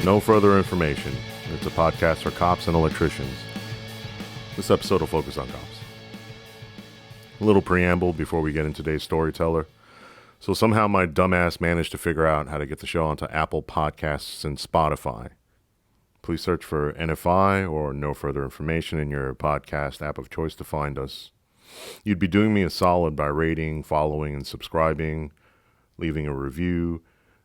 No further information. It's a podcast for cops and electricians. This episode will focus on cops. A little preamble before we get into today's storyteller. So somehow my dumbass managed to figure out how to get the show onto Apple Podcasts and Spotify. Please search for NFI or No Further Information in your podcast app of choice to find us. You'd be doing me a solid by rating, following, and subscribing, leaving a review.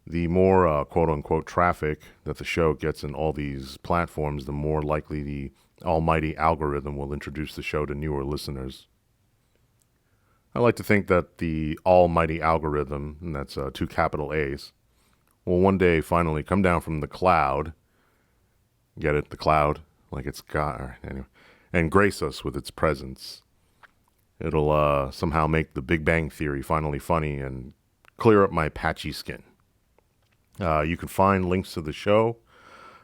The more quote-unquote traffic that the show gets in all these platforms, the more likely the almighty algorithm will introduce the show to newer listeners. I like to think that the almighty algorithm, and that's 2 capital A's, will one day finally come down from the cloud, get it, the cloud, like it's God, anyway, and grace us with its presence. It'll somehow make the Big Bang Theory finally funny and clear up my patchy skin. You can find links to the show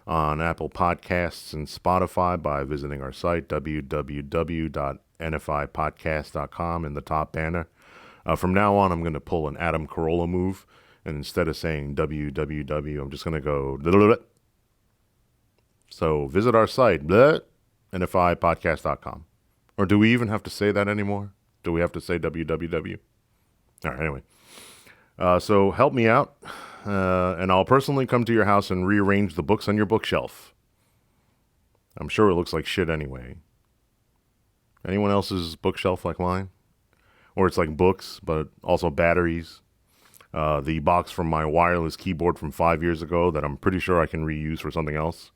on Apple Podcasts and Spotify by visiting our site, www.nfipodcast.com, in the top banner. From now on, I'm going to pull an Adam Carolla move, and instead of saying www, I'm just going to go blah, blah, blah. So visit our site, nfipodcast.com. Or do we even have to say that anymore? Do we have to say www? All right, anyway. So help me out. And I'll personally come to your house and rearrange the books on your bookshelf. I'm sure it looks like shit anyway. Anyone else's bookshelf like mine? Or it's like books, but also batteries. The box from my wireless keyboard from 5 years ago that I'm pretty sure I can reuse for something else.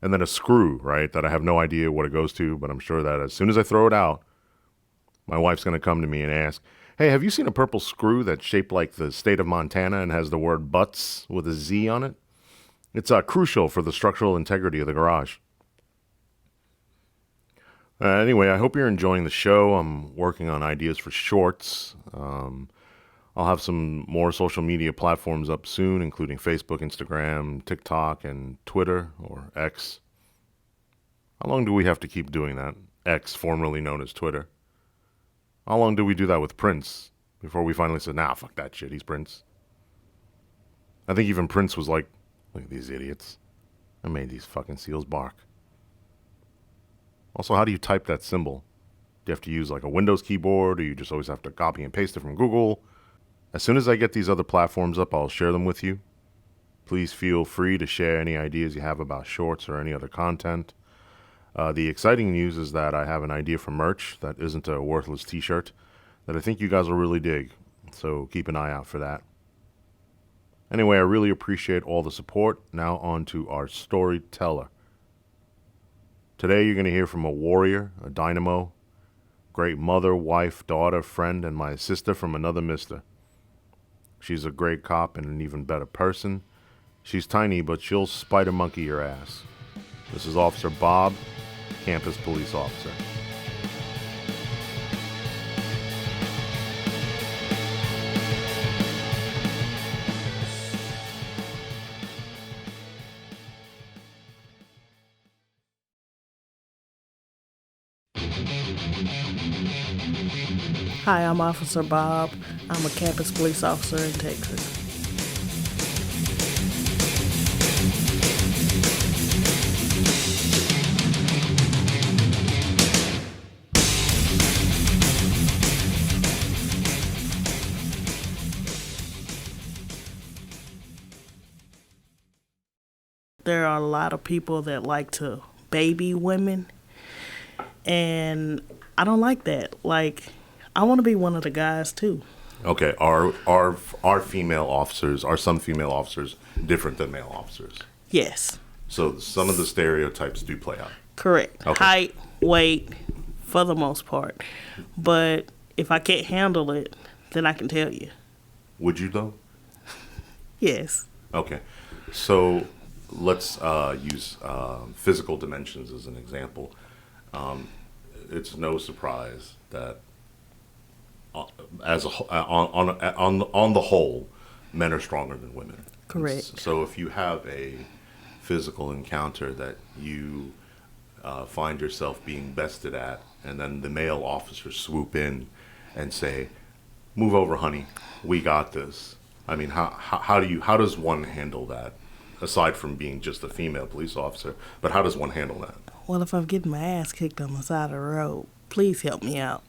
And then a screw, right, that I have no idea what it goes to, but I'm sure that as soon as I throw it out, my wife's going to come to me and ask, hey, have you seen a purple screw that's shaped like the state of Montana and has the word butts with a Z on it? It's crucial for the structural integrity of the garage. Anyway, I hope you're enjoying the show. I'm working on ideas for shorts. I'll have some more social media platforms up soon, including Facebook, Instagram, TikTok, and Twitter, or X. How long do we have to keep doing that? X, formerly known as Twitter. How long did we do that with Prince before we finally said, nah, fuck that shit, he's Prince? I think even Prince was like, look at these idiots. I made these fucking seals bark. Also, how do you type that symbol? Do you have to use like a Windows keyboard, or you just always have to copy and paste it from Google? As soon as I get these other platforms up, I'll share them with you. Please feel free to share any ideas you have about shorts or any other content. The exciting news is that I have an idea for merch that isn't a worthless t-shirt that I think you guys will really dig, so keep an eye out for that. Anyway, I really appreciate all the support. Now on to our storyteller. Today you're going to hear from a warrior, a dynamo, great mother, wife, daughter, friend, and my sister from another mister. She's a great cop and an even better person. She's tiny, but she'll spider monkey your ass. This is Officer Bob, campus police officer. Hi, I'm Officer Bob. I'm a campus police officer in Texas. There are a lot of people that like to baby women, and I don't like that. Like, I want to be one of the guys too. Okay, are female officers, are some female officers different than male officers? Yes. So some of the stereotypes do play out. Correct. Okay. Height, weight, for the most part. But if I can't handle it, then I can tell you. Would you though? Yes. Okay, so let's use physical dimensions as an example. It's no surprise that on the whole, men are stronger than women. Correct. So if you have a physical encounter that you find yourself being bested at, and then the male officers swoop in and say, "Move over, honey, we got this." I mean, how does one handle that aside from being just a female police officer, but how does one handle that? Well, if I'm getting my ass kicked on the side of the road, please help me out.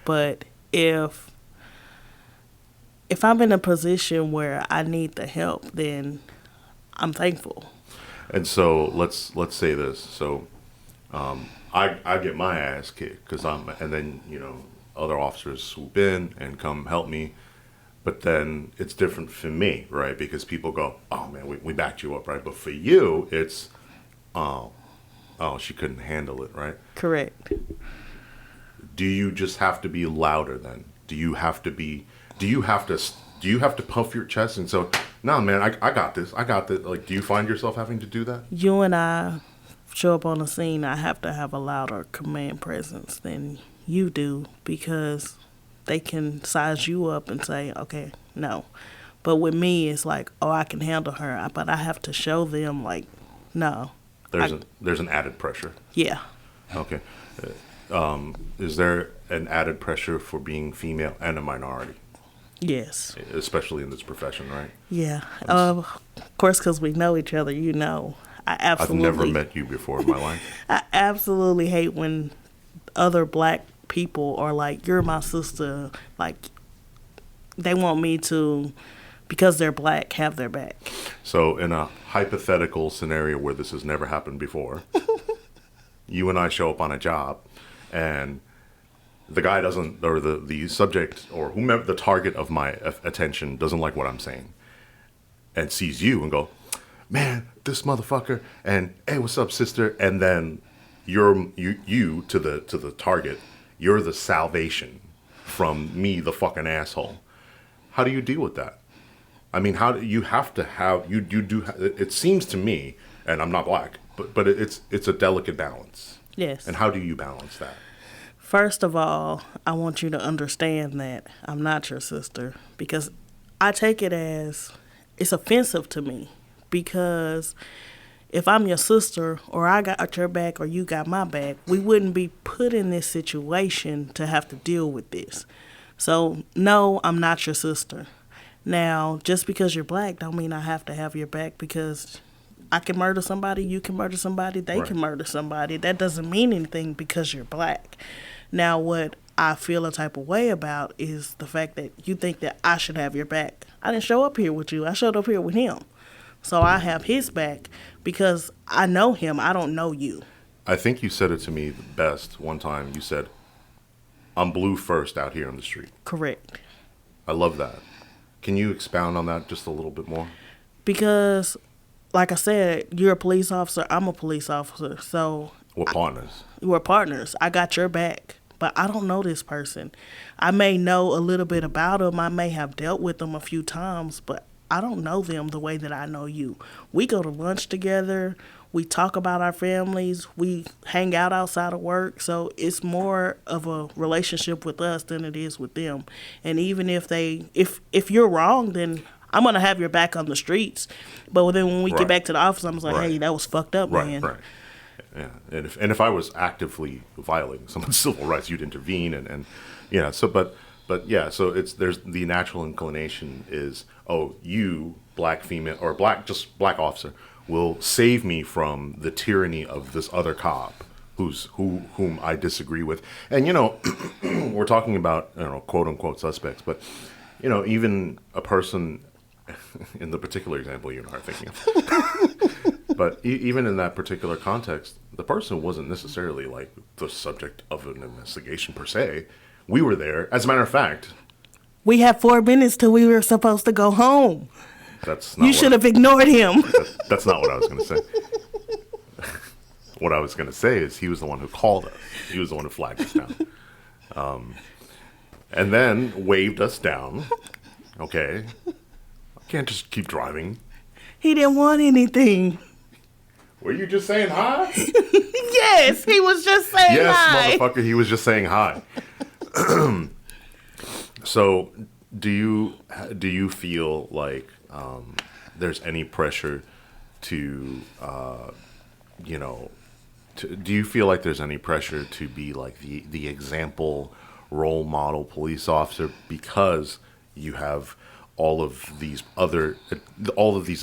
But if I'm in a position where I need the help, then I'm thankful. And so let's say this. So I get my ass kicked and then other officers swoop in and come help me. But then it's different for me, right? Because people go, oh man, we backed you up, right? But for you, it's she couldn't handle it, right? Correct. Do you just have to be louder then? Do you have to puff your chest and so, no man, I got this. Like, do you find yourself having to do that? You and I show up on the scene, I have to have a louder command presence than you do, because they can size you up and say, okay, no. But with me, it's like, oh, I can handle her, but I have to show them, like, no. There's an added pressure. Yeah. Okay. Is there an added pressure for being female and a minority? Yes. Especially in this profession, right? Yeah. Of course, because we know each other, I've never met you before in my life. I absolutely hate when other black people are like, you're my sister. Like, they want me to, because they're black, have their back. So in a hypothetical scenario where this has never happened before, you and I show up on a job and the guy doesn't, or the subject or whomever, the target of my attention doesn't like what I'm saying and sees you and go, man, this motherfucker, and hey, what's up, sister? And then you to the target, you're the salvation from me, the fucking asshole. How do you deal with that? I mean, how do you have to have you do? It seems to me, and I'm not black, but it's a delicate balance. Yes. And how do you balance that? First of all, I want you to understand that I'm not your sister, because I take it as it's offensive to me, because if I'm your sister or I got your back or you got my back, we wouldn't be put in this situation to have to deal with this. So, no, I'm not your sister. Now, just because you're black don't mean I have to have your back, because I can murder somebody, you can murder somebody, they can murder somebody. That doesn't mean anything because you're black. Now, what I feel a type of way about is the fact that you think that I should have your back. I didn't show up here with you. I showed up here with him. So I have his back because I know him. I don't know you. I think you said it to me best one time. You said, I'm blue first out here on the street. Correct. I love that. Can you expound on that just a little bit more? Because, like I said, you're a police officer. I'm a police officer. So we're partners. We're partners. I got your back. But I don't know this person. I may know a little bit about them. I may have dealt with them a few times, but I don't know them the way that I know you. We go to lunch together. We talk about our families. We hang out outside of work. So it's more of a relationship with us than it is with them. And even if you're wrong, then I'm going to have your back on the streets. But then when we get back to the office, I'm like, hey, that was fucked up, man. Right. Yeah, and if I was actively violating someone's civil rights, you'd intervene, and yeah. So, but yeah. So there's the natural inclination is, oh, you black female or black officer will save me from the tyranny of this other cop whom I disagree with, and we're talking about quote unquote suspects, but even a person in the particular example you and I are thinking of. But even in that particular context, the person wasn't necessarily like the subject of an investigation per se. We were there. As a matter of fact, we had 4 minutes till we were supposed to go home. That's not. You should have ignored him. That's not what I was going to say. What I was going to say is he was the one who called us. He was the one who flagged us down, and then waved us down. Okay, I can't just keep driving. He didn't want anything. Were you just saying hi? Yes, he was just saying hi. Yes, motherfucker, he was just saying hi. So, do you feel like there's any pressure to, do you feel like there's any pressure to be like the example role model police officer because you have all of these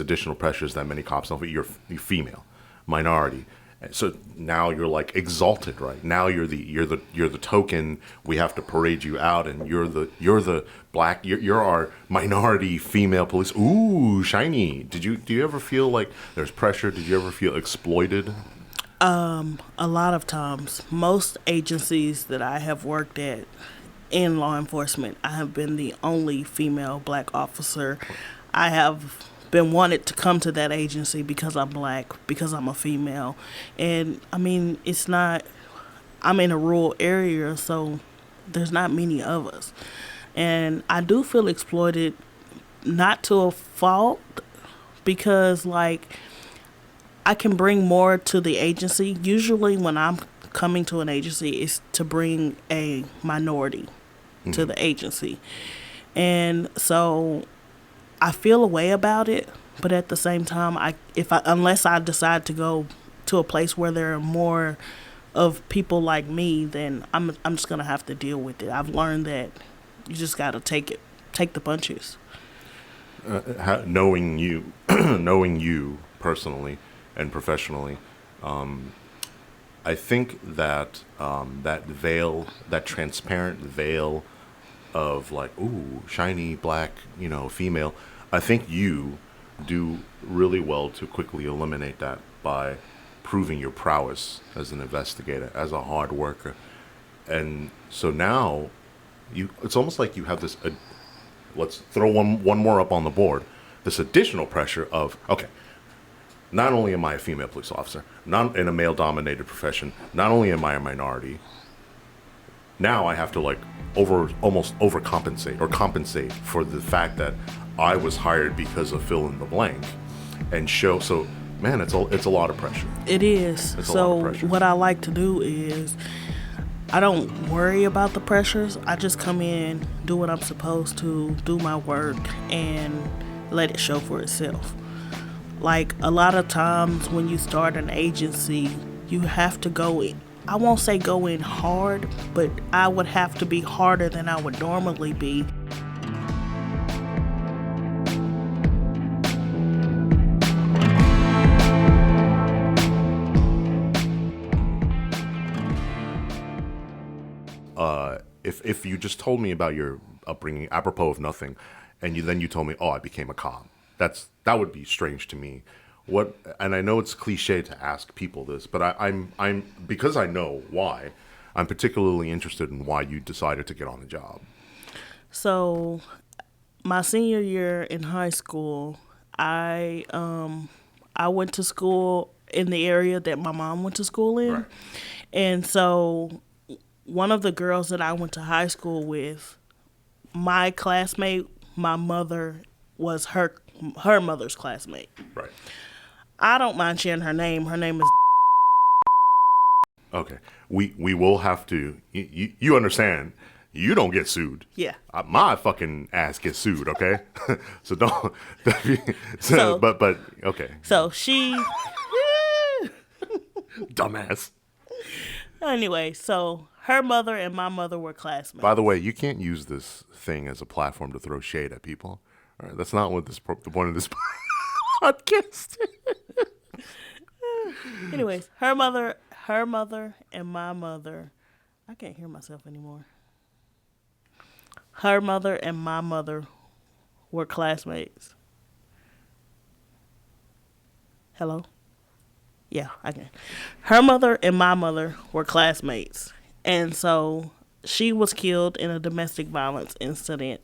additional pressures that many cops don't feel. You're female, minority. So now you're like exalted, right? Now you're the token. We have to parade you out, and you're the black. You're our minority female police. Ooh, shiny. Do you ever feel like there's pressure? Did you ever feel exploited? A lot of times. Most agencies that I have worked at in law enforcement, I have been the only female black officer. I have been wanted to come to that agency because I'm black, because I'm a female. And I mean, it's not, I'm in a rural area, so there's not many of us. And I do feel exploited, not to a fault, because like I can bring more to the agency. Usually when I'm coming to an agency, it's to bring a minority to the agency. And so I feel a way about it, but at the same time, unless I decide to go to a place where there are more of people like me, then I'm just gonna have to deal with it. I've learned that you just gotta take the punches. Knowing you, knowing you personally and professionally, I think that that veil, that transparent veil of like, ooh, shiny black, female. I think you do really well to quickly eliminate that by proving your prowess as an investigator, as a hard worker. And so now it's almost like you have this, let's throw one more up on the board, this additional pressure of, okay, not only am I a female police officer, not in a male-dominated profession, not only am I a minority, now I have to like almost overcompensate or compensate for the fact that I was hired because of fill in the blank, and show. So, man, it's a lot of pressure. It is. It's a so lot of pressure. What I like to do is I don't worry about the pressures. I just come in, do what I'm supposed to, do my work, and let it show for itself. Like a lot of times when you start an agency, you have to go in. I won't say go in hard, but I would have to be harder than I would normally be. If you just told me about your upbringing, apropos of nothing, and then you told me, oh, I became a cop, that would be strange to me. And I know it's cliche to ask people this, but I'm because I know why, I'm particularly interested in why you decided to get on the job. So, my senior year in high school, I went to school in the area that my mom went to school in, Right. And so one of the girls that I went to high school with, my classmate, my mother was her mother's classmate. Right. I don't mind sharing her name. Her name is. Okay. We will have to. You understand? You don't get sued. Yeah. My fucking ass gets sued. Okay. So don't. So- but okay. So she. Dumbass. Anyway, so her mother and my mother were classmates. By the way, you can't use this thing as a platform to throw shade at people. All right, that's not what the point of this podcast. Anyways, her mother and my mother, I can't hear myself anymore. Her mother and my mother were classmates. Hello? Yeah, I can. Her mother and my mother were classmates. And so she was killed in a domestic violence incident.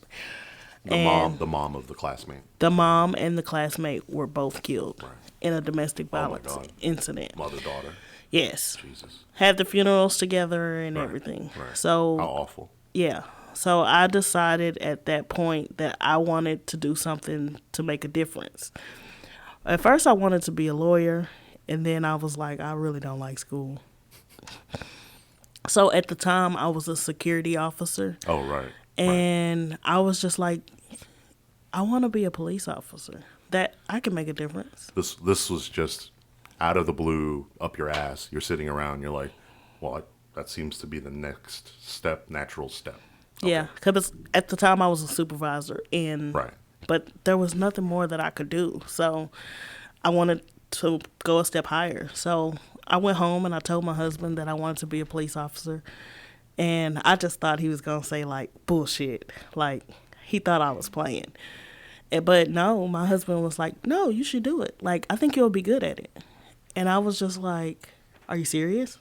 The mom of the classmate. The mom and the classmate were both killed Right. in a domestic Oh my violence God. incident. Mother, daughter. Yes. Jesus. Had the funerals together and Right, everything. right. So How awful. yeah. So I decided at that point that I wanted to do something to make a difference. At first I wanted to be a lawyer, and then I was like, I really don't like school. So at the time I was a security officer. Oh, right. And I was just like, I want to be a police officer. That I can make a difference. This was just out of the blue, up your ass. You're sitting around. You're like, well, that seems to be the next step, natural step. Okay. Yeah, because at the time I was a supervisor in Right. but there was nothing more that I could do. So I wanted to go a step higher. So I went home and I told my husband that I wanted to be a police officer. And I just thought he was going to say, like, bullshit. Like, he thought I was playing. But no, my husband was like, no, you should do it. Like, I think you'll be good at it. And I was just like, are you serious?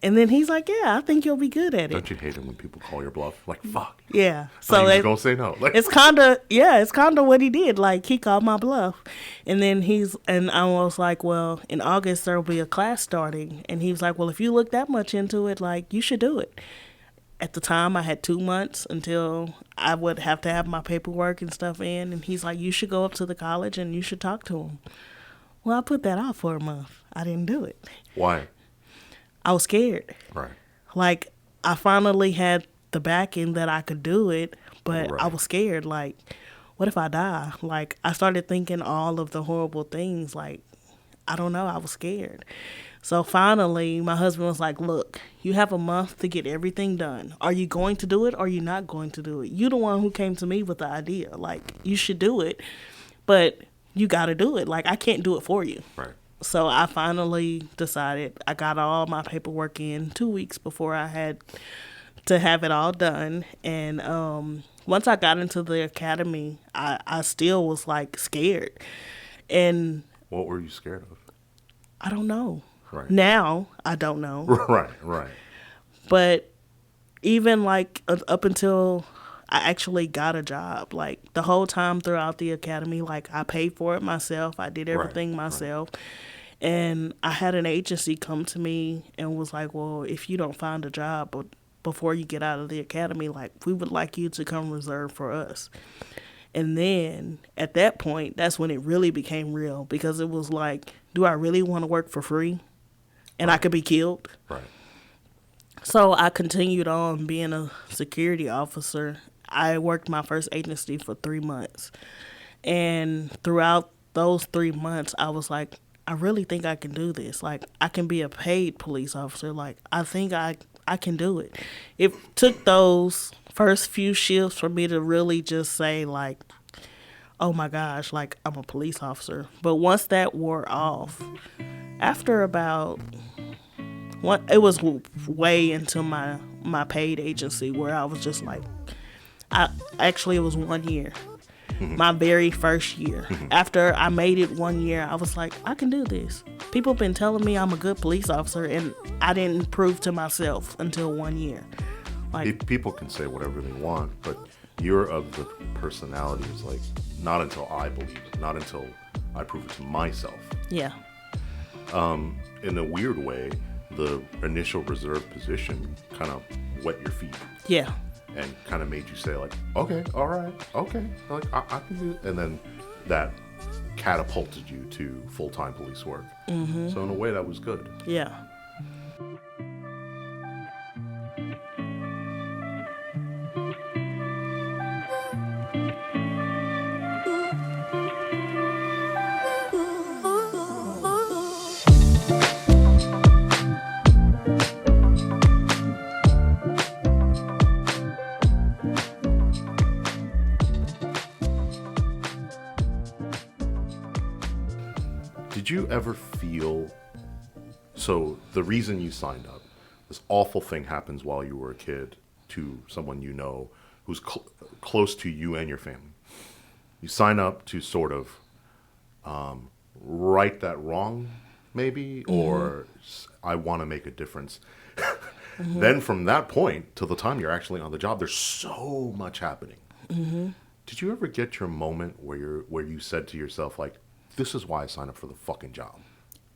And then he's like, yeah, I think you'll be good at it. Don't you hate it when people call your bluff? Like, fuck. Yeah. So he's going to say no. Like, it's kind of what he did. Like, he called my bluff. And then I was like, well, in August there will be a class starting. And he was like, well, if you look that much into it, like, you should do it. At the time, I had 2 months until I would have to have my paperwork and stuff in. And he's like, you should go up to the college and you should talk to him. Well, I put that off for a month. I didn't do it. Why? I was scared. Right. Like, I finally had the backing that I could do it, but Right. I was scared. Like, what if I die? Like, I started thinking all of the horrible things. Like, I don't know. I was scared. So finally, my husband was like, look, you have a month to get everything done. Are you going to do it or are you not going to do it? You're the one who came to me with the idea. Like, you should do it, but you got to do it. Like, I can't do it for you. Right. So I finally decided. I got all my paperwork in 2 weeks before I had to have it all done. And once I got into the academy, I still was like scared. And What were you scared of? I don't know. Right. Now I don't know. Right. But even like up until I actually got a job, like the whole time throughout the academy, like I paid for it myself. I did everything myself. Right. And I had an agency come to me and was like, well, if you don't find a job before you get out of the academy, like, we would like you to come reserve for us. And then at that point, that's when it really became real, because it was like, do I really want to work for free? And I could be killed? Right. So I continued on being a security officer. I worked my first agency for 3 months. And throughout those 3 months, I was like, I really think I can do this. Like, I can be a paid police officer. Like, I think I can do it. It took those first few shifts for me to really just say, like, oh my gosh, like, I'm a police officer. But once that wore off, after about it was way into my paid agency where I was just like, it was 1 year. My very first year. After I made it 1 year, I was like, I can do this. People have been telling me I'm a good police officer, and I didn't prove to myself until 1 year. Like, people can say whatever they want, but you're of the personality is like, not until I believe it, not until I prove it to myself. Yeah. In a weird way, the initial reserve position kind of wet your feet. Yeah. And kind of made you say, like, okay, all right, okay, like, I can do it. And then that catapulted you to full-time police work. Mm-hmm. So in a way, that was good. Yeah. Did you ever feel, so the reason you signed up, this awful thing happens while you were a kid to someone you know who's close to you and your family. You sign up to sort of right that wrong, maybe, or I want to make a difference. Mm-hmm. Then from that point to the time you're actually on the job, there's so much happening. Mm-hmm. Did you ever get your moment where you said to yourself, like, this is why I signed up for the fucking job?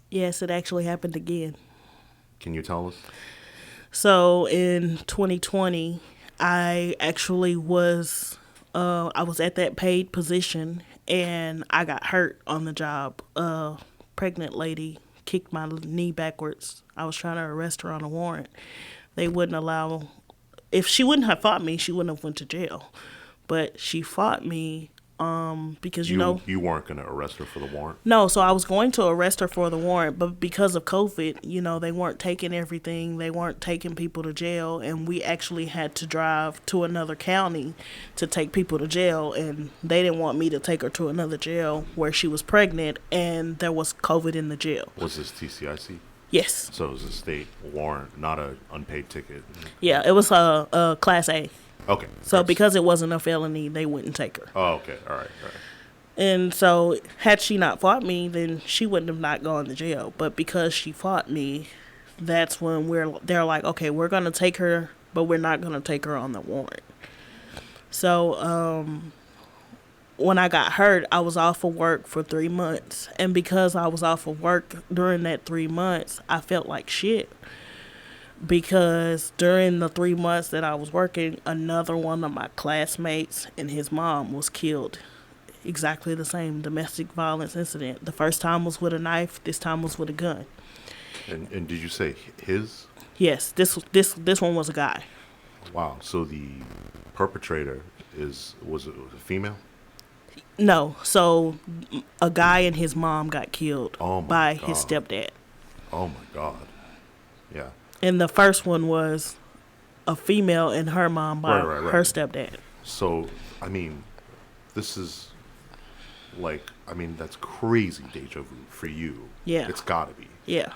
Yes, it actually happened again. Can you tell us? So in 2020, I actually was at that paid position, and I got hurt on the job. A pregnant lady kicked my knee backwards. I was trying to arrest her on a warrant. They wouldn't allow, if she wouldn't have fought me, she wouldn't have went to jail. But she fought me because you weren't going to arrest her for the warrant? No, so I was going to arrest her for the warrant, but because of COVID, they weren't taking everything. They weren't taking people to jail, and we actually had to drive to another county to take people to jail, and they didn't want me to take her to another jail where she was pregnant, and there was COVID in the jail. Was this TCIC? Yes. So it was a state warrant, not an unpaid ticket? Yeah, it was a Class A. Okay. So because it wasn't a felony, they wouldn't take her. Oh, okay. All right. And so had she not fought me, then she wouldn't have not gone to jail. But because she fought me, that's when they're like, okay, we're going to take her, but we're not going to take her on the warrant. So when I got hurt, I was off of work for 3 months. And because I was off of work during that 3 months, I felt like shit. Because during the 3 months that I was working, another one of my classmates and his mom was killed. Exactly the same domestic violence incident. The first time was with a knife. This time was with a gun. And did you say his? Yes, this one was a guy. Wow. So the perpetrator was it a female? No. So a guy and his mom got killed by his stepdad. Oh my God. Yeah. And the first one was a female and her mom by her stepdad. So, this is that's crazy deja vu for you. Yeah. It's gotta be. Yeah.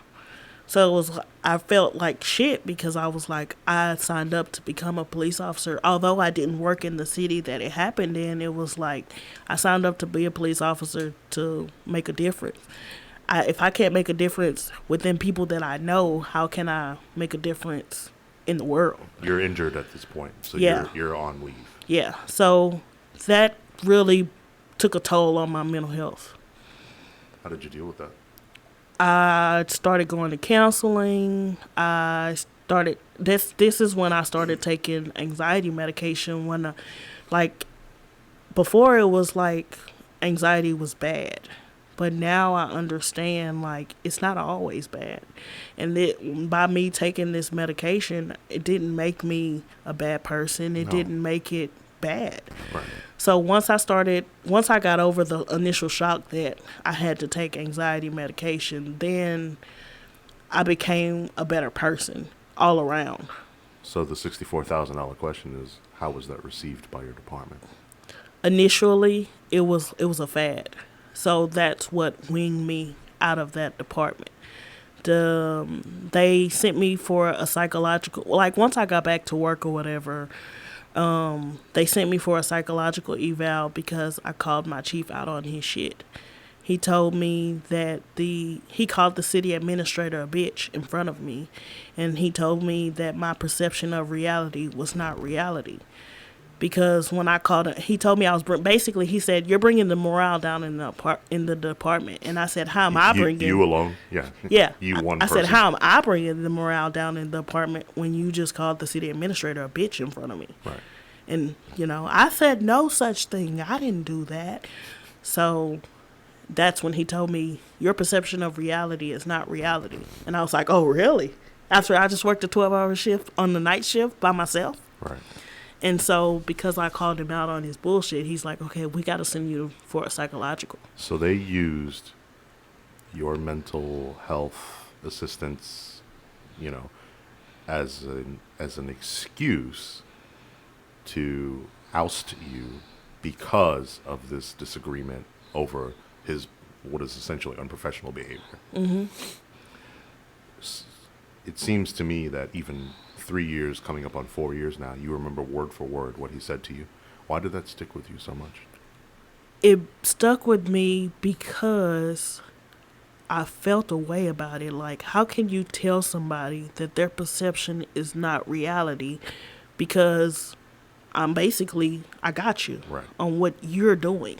So I felt like shit because I was like, I signed up to become a police officer. Although I didn't work in the city that it happened in, it was like, I signed up to be a police officer to make a difference. If I can't make a difference within people that I know, how can I make a difference in the world? You're injured at this point, so you're on leave. Yeah, so that really took a toll on my mental health. How did you deal with that? I started going to counseling. This is when I started taking anxiety medication. Before it was like anxiety was bad. But now I understand, it's not always bad. And by me taking this medication, it didn't make me a bad person. It didn't make it bad. Right. So once I got over the initial shock that I had to take anxiety medication, then I became a better person all around. So the $64,000 question is, how was that received by your department? Initially, it was a fad. So that's what winged me out of that department. They sent me for a psychological, once I got back to work or whatever, they sent me for a psychological eval because I called my chief out on his shit. He told me that he called the city administrator a bitch in front of me, and he told me that my perception of reality was not reality. Because when I called him, he told me he said, you're bringing the morale down in the department. And I said, how am I bringing... You alone? Yeah. Yeah. You one I person. said, how am I bringing the morale down in the department when you just called the city administrator a bitch in front of me? Right. And, I said no such thing. I didn't do that. So that's when he told me, your perception of reality is not reality. And I was like, oh, really? After I just worked a 12-hour shift on the night shift by myself? Right. And so because I called him out on his bullshit, he's like, okay, we got to send you for a psychological. So they used your mental health assistance, as an excuse to oust you because of this disagreement over what is essentially unprofessional behavior. Mm-hmm. It seems to me that even 3 years, coming up on 4 years now, you remember word for word what he said to you. Why did that stick with you so much? It stuck with me because I felt a way about it. How can you tell somebody that their perception is not reality? Because I got you on what you're doing.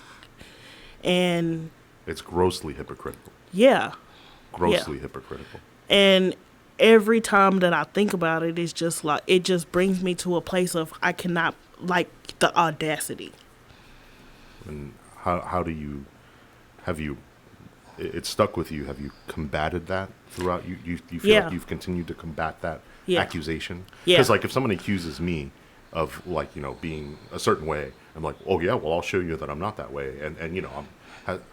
And it's grossly hypocritical. Yeah. Grossly hypocritical. And every time that I think about it, it's just it just brings me to a place of I cannot, the audacity. And how do you, it stuck with you, have you combated that throughout? You feel like you've continued to combat that accusation? Yeah. Because if someone accuses me of like, being a certain way. I'm like, oh yeah, well, I'll show you that I'm not that way. And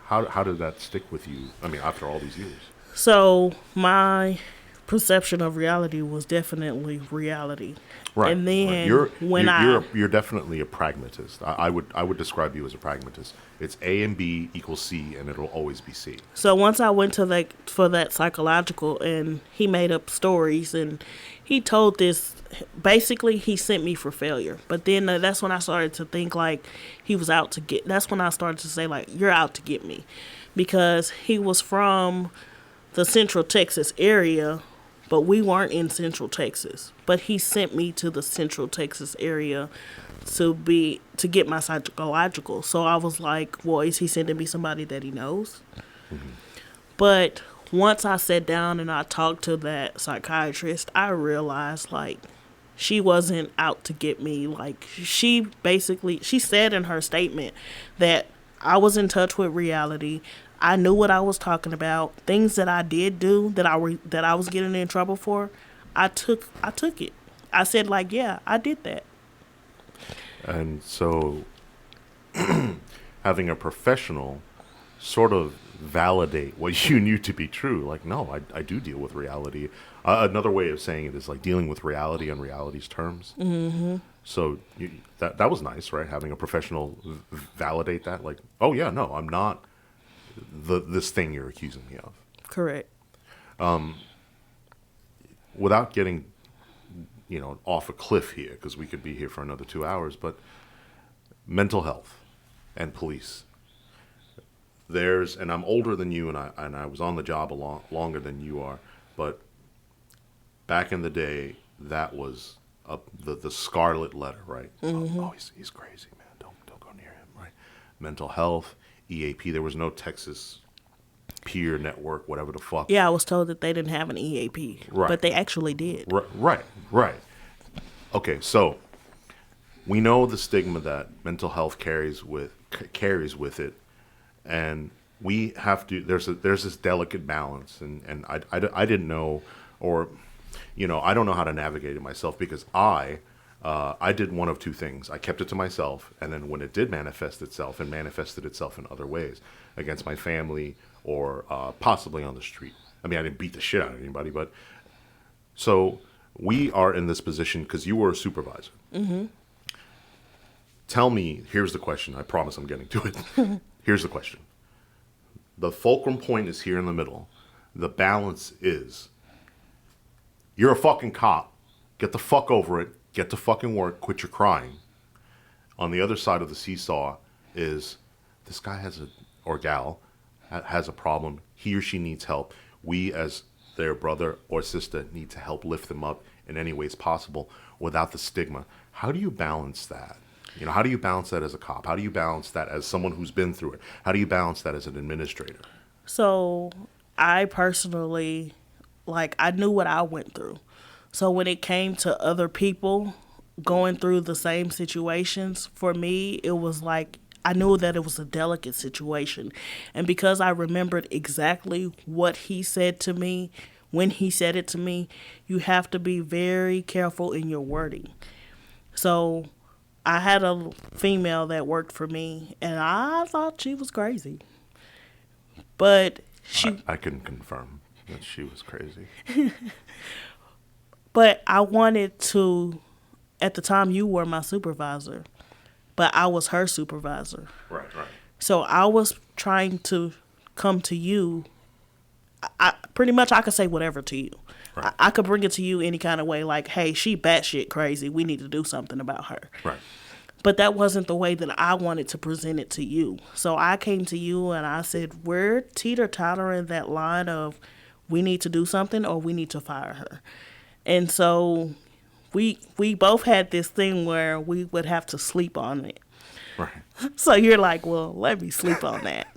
how did that stick with you? I mean, after all these years. So my perception of reality was definitely reality. Right. And then You're when you're definitely a pragmatist. I would describe you as a pragmatist. It's A and B equals C, and it'll always be C. So once I went to for that psychological, and he made up stories, and he told this, basically he sent me for failure. But then that's when I started to think like he was out to get, that's when I started to say like, you're out to get me. Because he was from the Central Texas area, but we weren't in Central Texas. But he sent me to the Central Texas area to get my psychological. So I was like, well, is he sending me somebody that he knows? Mm-hmm. But once I sat down and I talked to that psychiatrist, I realized like she wasn't out to get me. Like she said in her statement that I was in touch with reality. I knew what I was talking about. Things that I did do that I was getting in trouble for, I took it. I said like, yeah, I did that. And so having a professional sort of validate what you knew to be true, like, no, I do deal with reality. Another way of saying it is like dealing with reality on reality's terms. Mm-hmm. So that was nice, right? Having a professional validate that, like, oh yeah, no, I'm not this thing you're accusing me of. Correct. Without getting, off a cliff here, because we could be here for another 2 hours, but mental health and police. And I'm older than you, and I was on the job a lot longer than you are, but back in the day, that was the scarlet letter, right? Mm-hmm. Oh, he's crazy, man. Don't go near him, right? Mental health, EAP. There was no Texas peer network, whatever the fuck. Yeah, I was told that they didn't have an EAP, right. But they actually did. Right. Okay, so we know the stigma that mental health carries with it, and we have to. There's this delicate balance, and I didn't know, or I don't know how to navigate it myself, because I did one of two things. I kept it to myself, and then when it did manifest itself, and manifested itself in other ways against my family or possibly on the street. I mean, I didn't beat the shit out of anybody, but so we are in this position because you were a supervisor. Mm-hmm. Tell me, here's the question. I promise I'm getting to it. Here's the question. The fulcrum point is here in the middle. The balance is, you're a fucking cop. Get the fuck over it. Get to fucking work. Quit your crying. On the other side of the seesaw is, this guy or gal has a problem. He or she needs help. We as their brother or sister need to help lift them up in any ways possible without the stigma. How do you balance that? How do you balance that as a cop? How do you balance that as someone who's been through it? How do you balance that as an administrator? So I personally, I knew what I went through. So when it came to other people going through the same situations, for me, it was like, I knew that it was a delicate situation. And because I remembered exactly what he said to me, when he said it to me, you have to be very careful in your wording. So I had a female that worked for me, and I thought she was crazy. But I can confirm that she was crazy. But I wanted to, at the time you were my supervisor, but I was her supervisor. Right. So I was trying to come to you. I pretty much I could say whatever to you. Right. I could bring it to you any kind of way, like, hey, she batshit crazy. We need to do something about her. Right. But that wasn't the way that I wanted to present it to you. So I came to you and I said, we're teeter-tottering that line of we need to do something or we need to fire her. And so we both had this thing where we would have to sleep on it. Right. So you're like, well, let me sleep on that.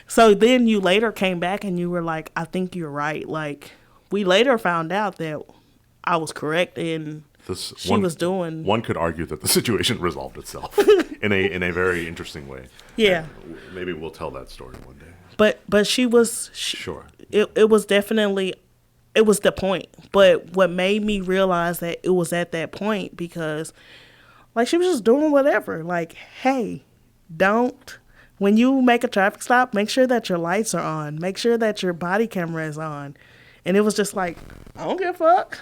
So then you later came back and you were like, I think you're right. Like, we later found out that I was correct and she was doing. One could argue that the situation resolved itself in a very interesting way. Yeah. And maybe we'll tell that story one day. But she was. Sure. It was definitely it was the point. But what made me realize that it was at that point, because like she was just doing whatever. Like, hey, don't, when you make a traffic stop, make sure that your lights are on. Make sure that your body camera is on. And it was just like, I don't give a fuck.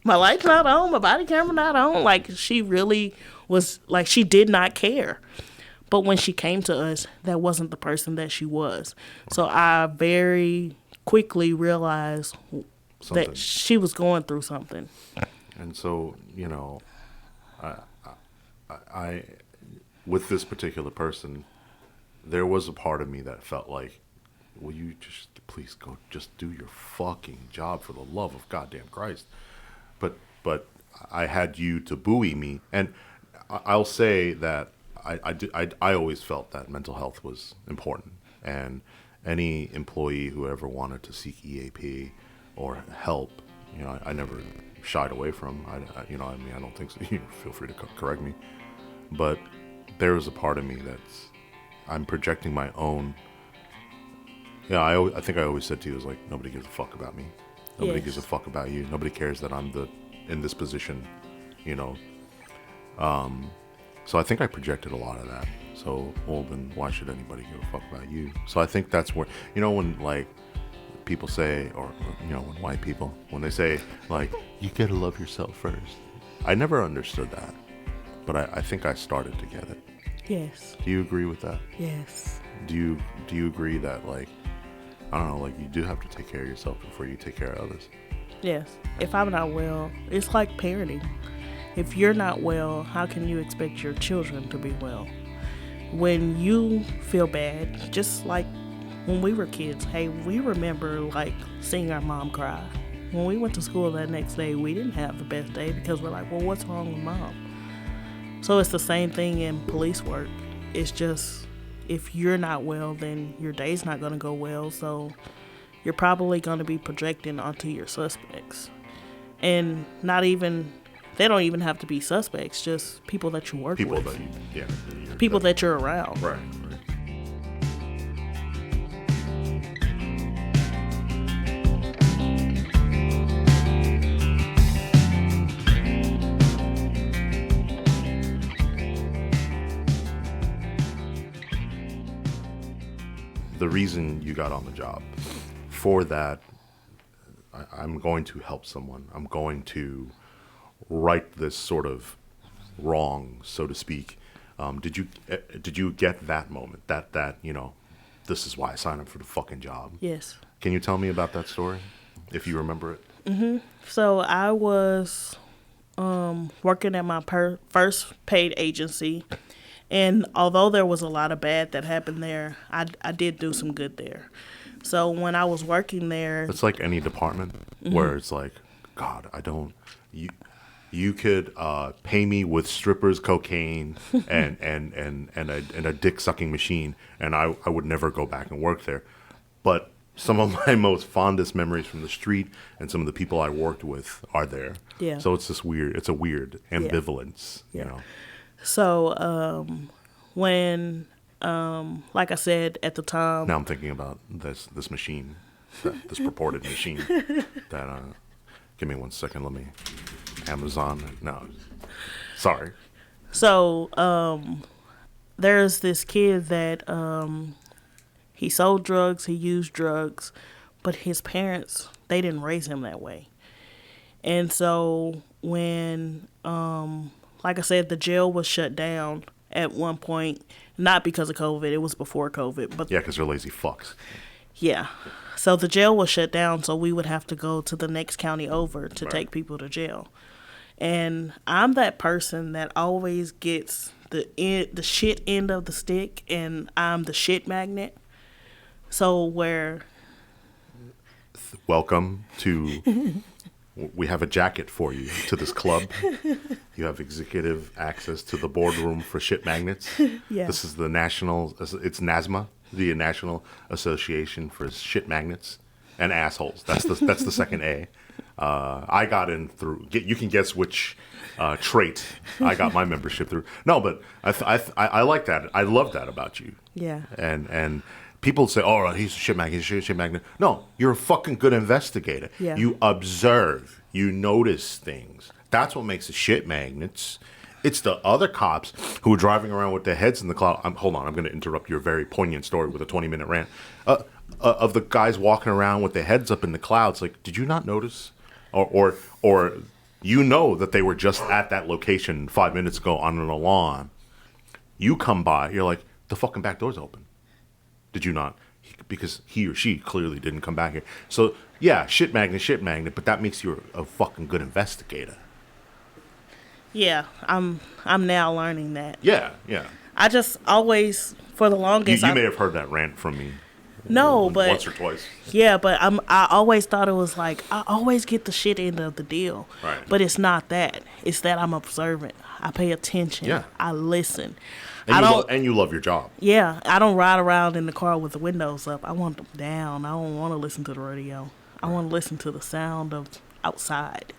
My light's not on, my body camera not on. Like, she really was, like, she did not care. But when she came to us, that wasn't the person that she was. So I very quickly realized that she was going through something. And so, you know, I with this particular person, there was a part of me that felt like, will you just please go just do your fucking job for the love of goddamn Christ. But I had you to buoy me, and I'll say that I always felt that mental health was important, and any employee who ever wanted to seek EAP or help, you know, I never shied away from. I don't think so. You feel free to correct me, but there was a part of me that's, I'm projecting my own. Yeah, I think I always said to you, it was like, nobody gives a fuck about me. Nobody gives a fuck about you. Nobody cares that I'm in this position, you know. So I think I projected a lot of that. So, well, then why should anybody give a fuck about you? So I think that's where, you know, when like people say, or you know, when white people, when they say like, you gotta love yourself first. I never understood that, but I think I started to get it. Yes. Do you agree with that? Yes. Do you agree that, like, I don't know, like, you do have to take care of yourself before you take care of others? Yes. If I'm not well, it's like parenting. If you're not well, how can you expect your children to be well? When you feel bad, just like when we were kids, hey, we remember like seeing our mom cry. When we went to school that next day, we didn't have the best day because we're like, well, what's wrong with mom? So it's the same thing in police work. It's just, if you're not well, then your day's not going to go well. So you're probably going to be projecting onto your suspects. And they don't even have to be suspects, just people that you work with. People that you're around. Right. The reason you got on the job, for that, I'm going to help someone. I'm going to right this sort of wrong, so to speak. Did you get that moment? That you know, this is why I signed up for the fucking job. Yes. Can you tell me about that story, if you remember it? Mm-hmm. So I was working at my first paid agency. And although there was a lot of bad that happened there, I did do some good there. So when I was working there... It's like any department where it's like, God, you could pay me with strippers, cocaine, and a dick-sucking machine, and I would never go back and work there. But some of my most fondest memories from the street and some of the people I worked with are there. Yeah. So it's a weird ambivalence, you know. So when, like I said at the time... Now I'm thinking about this machine, this purported machine that, give me 1 second, let me, Amazon, no, sorry. So there's this kid that he sold drugs, he used drugs, but his parents, they didn't raise him that way. And so when... like I said, the jail was shut down at one point, not because of COVID. It was before COVID. But yeah, because they're lazy fucks. Yeah. So the jail was shut down, so we would have to go to the next county over to take people to jail. And I'm that person that always gets the shit end of the stick, and I'm the shit magnet. So where... Welcome to... We have a jacket for you to this club. You have executive access to the boardroom for shit magnets. Yeah. This is it's NASMA, the National Association for Shit Magnets and Assholes. That's the second A. I got in through, you can guess which trait I got my membership through. No, but I like that. I love that about you. Yeah. And people say, "Oh, he's a shit magnet. He's a shit magnet." No, you're a fucking good investigator. Yeah. You observe. You notice things. That's what makes the shit magnets. It's the other cops who are driving around with their heads in the cloud. Hold on, I'm going to interrupt your very poignant story with a 20-minute rant. Of the guys walking around with their heads up in the clouds. Like, did you not notice? Or you know that they were just at that location 5 minutes ago on an alarm. You come by, you're like, the fucking back door's open. Did you not? Because he or she clearly didn't come back here. So, yeah, shit magnet, but that makes you a fucking good investigator. Yeah, I'm now learning that. Yeah. I just always, for the longest... You may have heard that rant from me. No, but... Once or twice. Yeah, but I always thought it was like, I always get the shit end of the deal. Right. But it's not that. It's that I'm observant. I pay attention. Yeah. I listen. And you love your job. Yeah, I don't ride around in the car with the windows up. I want them down. I don't want to listen to the radio. I want to listen to the sound of outside.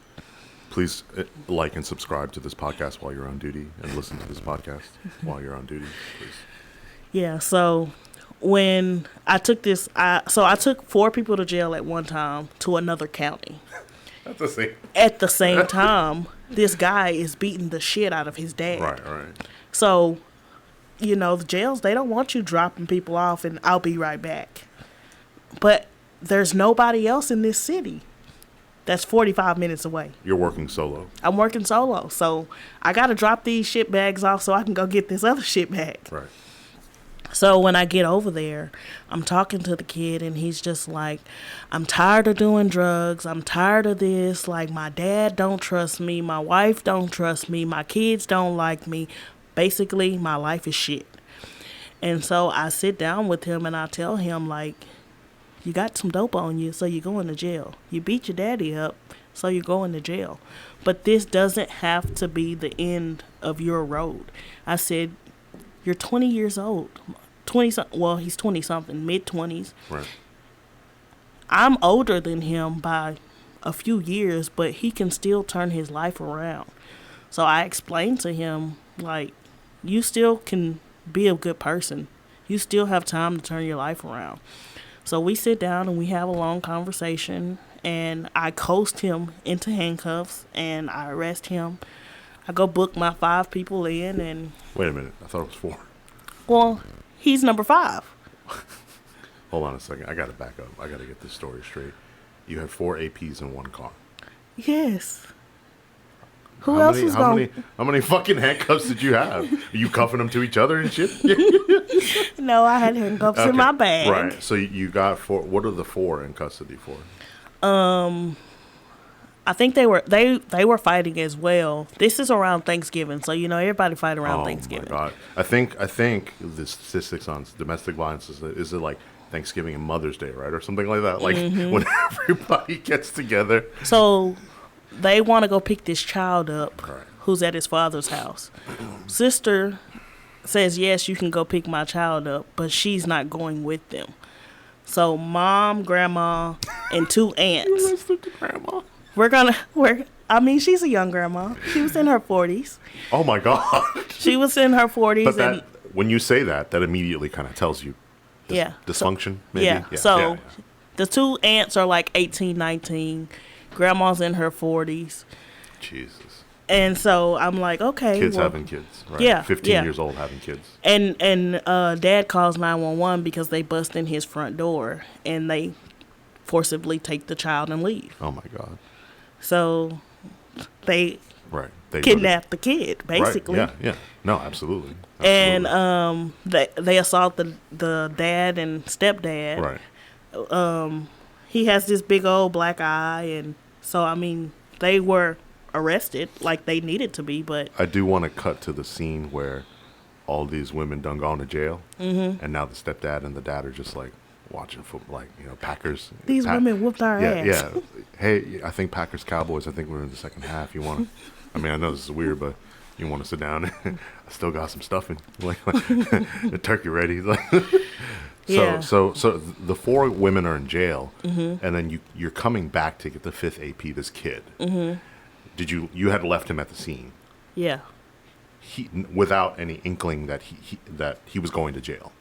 Please like and subscribe to this podcast while you're on duty, and listen to this podcast while you're on duty, please. Yeah, so when I took this, I took 4 people to jail at one time to another county. At the same time, this guy is beating the shit out of his dad. Right. So, the jails, they don't want you dropping people off and I'll be right back. But there's nobody else in this city that's 45 minutes away. You're working solo. I'm working solo. So I got to drop these shit bags off so I can go get this other shit bag. Right. So when I get over there, I'm talking to the kid and he's just like, I'm tired of doing drugs. I'm tired of this. Like, my dad don't trust me. My wife don't trust me. My kids don't like me. Basically, my life is shit. And so I sit down with him and I tell him, like, you got some dope on you, so you're going to jail. You beat your daddy up, so you're going to jail. But this doesn't have to be the end of your road. I said, you're 20 years old. He's 20-something, mid-20s. Right. I'm older than him by a few years, but he can still turn his life around. So I explained to him, like, you still can be a good person. You still have time to turn your life around. So we sit down and we have a long conversation, and I coast him into handcuffs and I arrest him. I go book my 5 people in and... Wait a minute. I thought it was 4. Well, he's number 5. Hold on a second. I got to back up. I got to get this story straight. You had 4 APs in one car. Yes. Who else was going? How many fucking handcuffs did you have? Are you cuffing them to each other and shit? No, I had handcuffs in my bag. Right. So you got 4. What are the 4 in custody for? I think they were fighting as well. This is around Thanksgiving, so everybody fight around Thanksgiving. Oh my God! I think the statistics on domestic violence is it like Thanksgiving and Mother's Day, right, or something like that? Like when everybody gets together. So they want to go pick this child up, Right. who's at his father's house. Sister says, yes, you can go pick my child up, but she's not going with them. So mom, grandma, and 2 aunts. You arrested the grandma. She's a young grandma. She was in her 40s. Oh my God. She was in her 40s. But when you say that immediately kind of tells you dysfunction, maybe? Yeah. So the 2 aunts are like 18, 19. Grandma's in her 40s. Jesus. And so I'm like, okay. Kids having kids, right? Yeah. 15 years old having kids. And dad calls 911 because they bust in his front door and they forcibly take the child and leave. Oh my God. So they They kidnap the kid, basically. Right. Yeah. No, absolutely. And they assault the dad and stepdad. Right. He has this big old black eye, and so they were arrested like they needed to be. But I do want to cut to the scene where all these women done gone to jail, and now the stepdad and the dad are just like watching football, like Packers. These women whooped our ass. Yeah. Hey, I think Packers Cowboys. I think we're in the second half. You want? I know this is weird, but you want to sit down? I still got some stuffing, like the turkey ready. So the 4 women are in jail, and then you're coming back to get the 5th AP, this kid. Did you had left him at the scene? Yeah. Without any inkling that he was going to jail.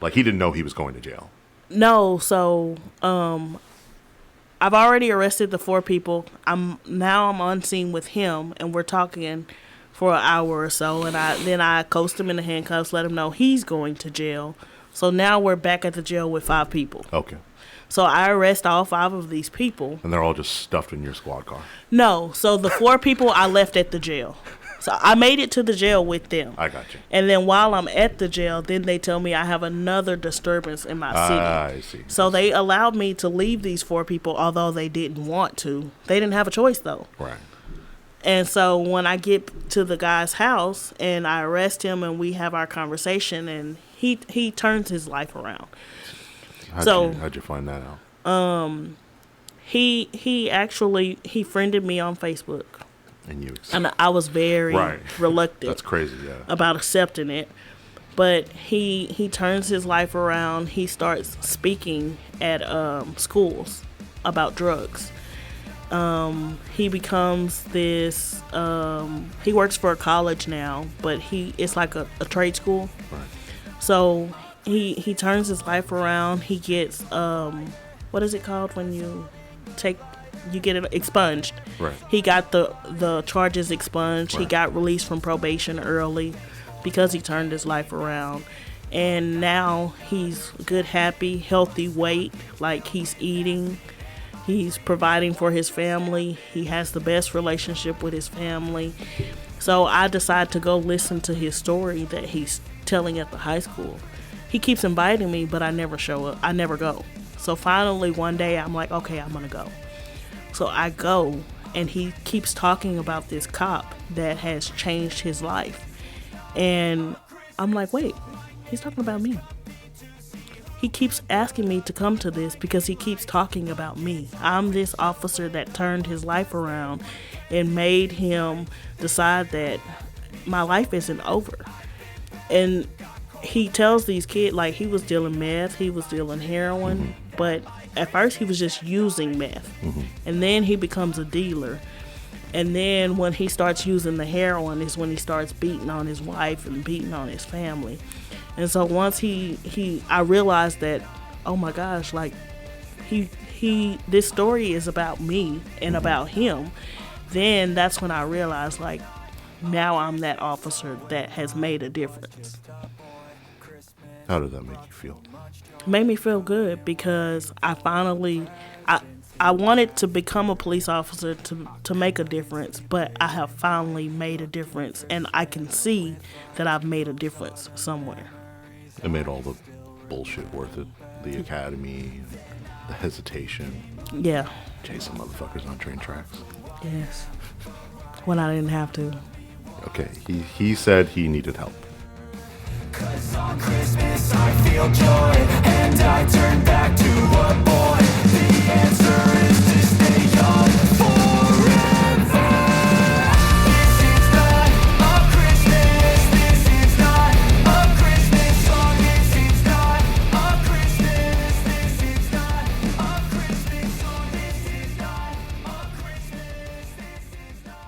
Like, he didn't know he was going to jail. No, so I've already arrested the 4 people. I'm on scene with him, and we're talking for an hour or so, and I coast him in the handcuffs, let him know he's going to jail. So now we're back at the jail with 5 people. Okay. So I arrest all 5 of these people. And they're all just stuffed in your squad car. No, so the 4 people I left at the jail. So I made it to the jail with them. I got you. And then while I'm at the jail, then they tell me I have another disturbance in my city. I see. So they allowed me to leave these 4 people, although they didn't want to. They didn't have a choice, though. Right. And so when I get to the guy's house and I arrest him and we have our conversation, and he turns his life around. How'd you find that out? He friended me on Facebook. And I was very reluctant. That's crazy, yeah. About accepting it. But he turns his life around. He starts speaking at schools about drugs. He becomes this. He works for a college now, but it's like a trade school. Right. So he turns his life around. He gets what is it called when you get it expunged? Right. He got the charges expunged. Right. He got released from probation early because he turned his life around. And now he's good, happy, healthy weight. Like, he's eating. He's providing for his family. He has the best relationship with his family. So I decide to go listen to his story that he's telling at the high school. He keeps inviting me, but I never show up. I never go. So finally one day I'm like, okay, I'm going to go. So I go, and he keeps talking about this cop that has changed his life. And I'm like, wait, he's talking about me. He keeps asking me to come to this because he keeps talking about me. I'm this officer that turned his life around and made him decide that my life isn't over. And he tells these kids, like, he was dealing meth, he was dealing heroin, but at first he was just using meth. And then he becomes a dealer. And then when he starts using the heroin is when he starts beating on his wife and beating on his family. And so once I realized that, oh my gosh, like, this story is about me and about him. Then that's when I realized, like, now I'm that officer that has made a difference. How did that make you feel? It made me feel good because I wanted to become a police officer to make a difference, but I have finally made a difference, and I can see that I've made a difference somewhere. It made all the bullshit worth it. The academy, the hesitation. Yeah. Chasing motherfuckers on train tracks. Yes. When I didn't have to. Okay, he said he needed help. 'Cause on Christmas I feel joy, and I turn back to a boy. The answer is to stay young forever. This is not a Christmas, this is not a Christmas song, this is not a Christmas, this is not a Christmas song, this is not a Christmas, this is not a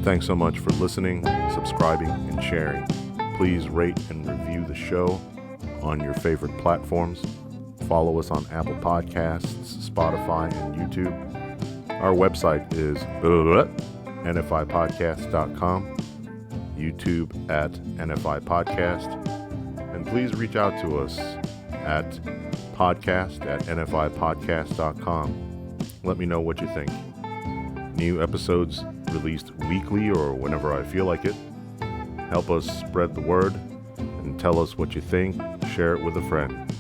Thanks so much for listening, subscribing, and sharing. Please rate and review the show on your favorite platforms. Follow us on Apple Podcasts, Spotify, and YouTube. Our website is nfipodcast.com, YouTube at NFI Podcast, and please reach out to us at podcast@nfipodcast.com. Let me know what you think. New episodes released weekly or whenever I feel like it. Help us spread the word and tell us what you think. Share it with a friend.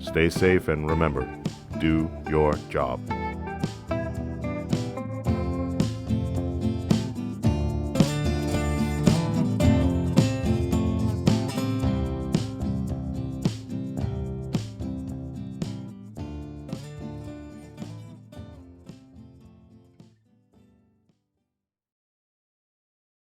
Stay safe and remember, do your job.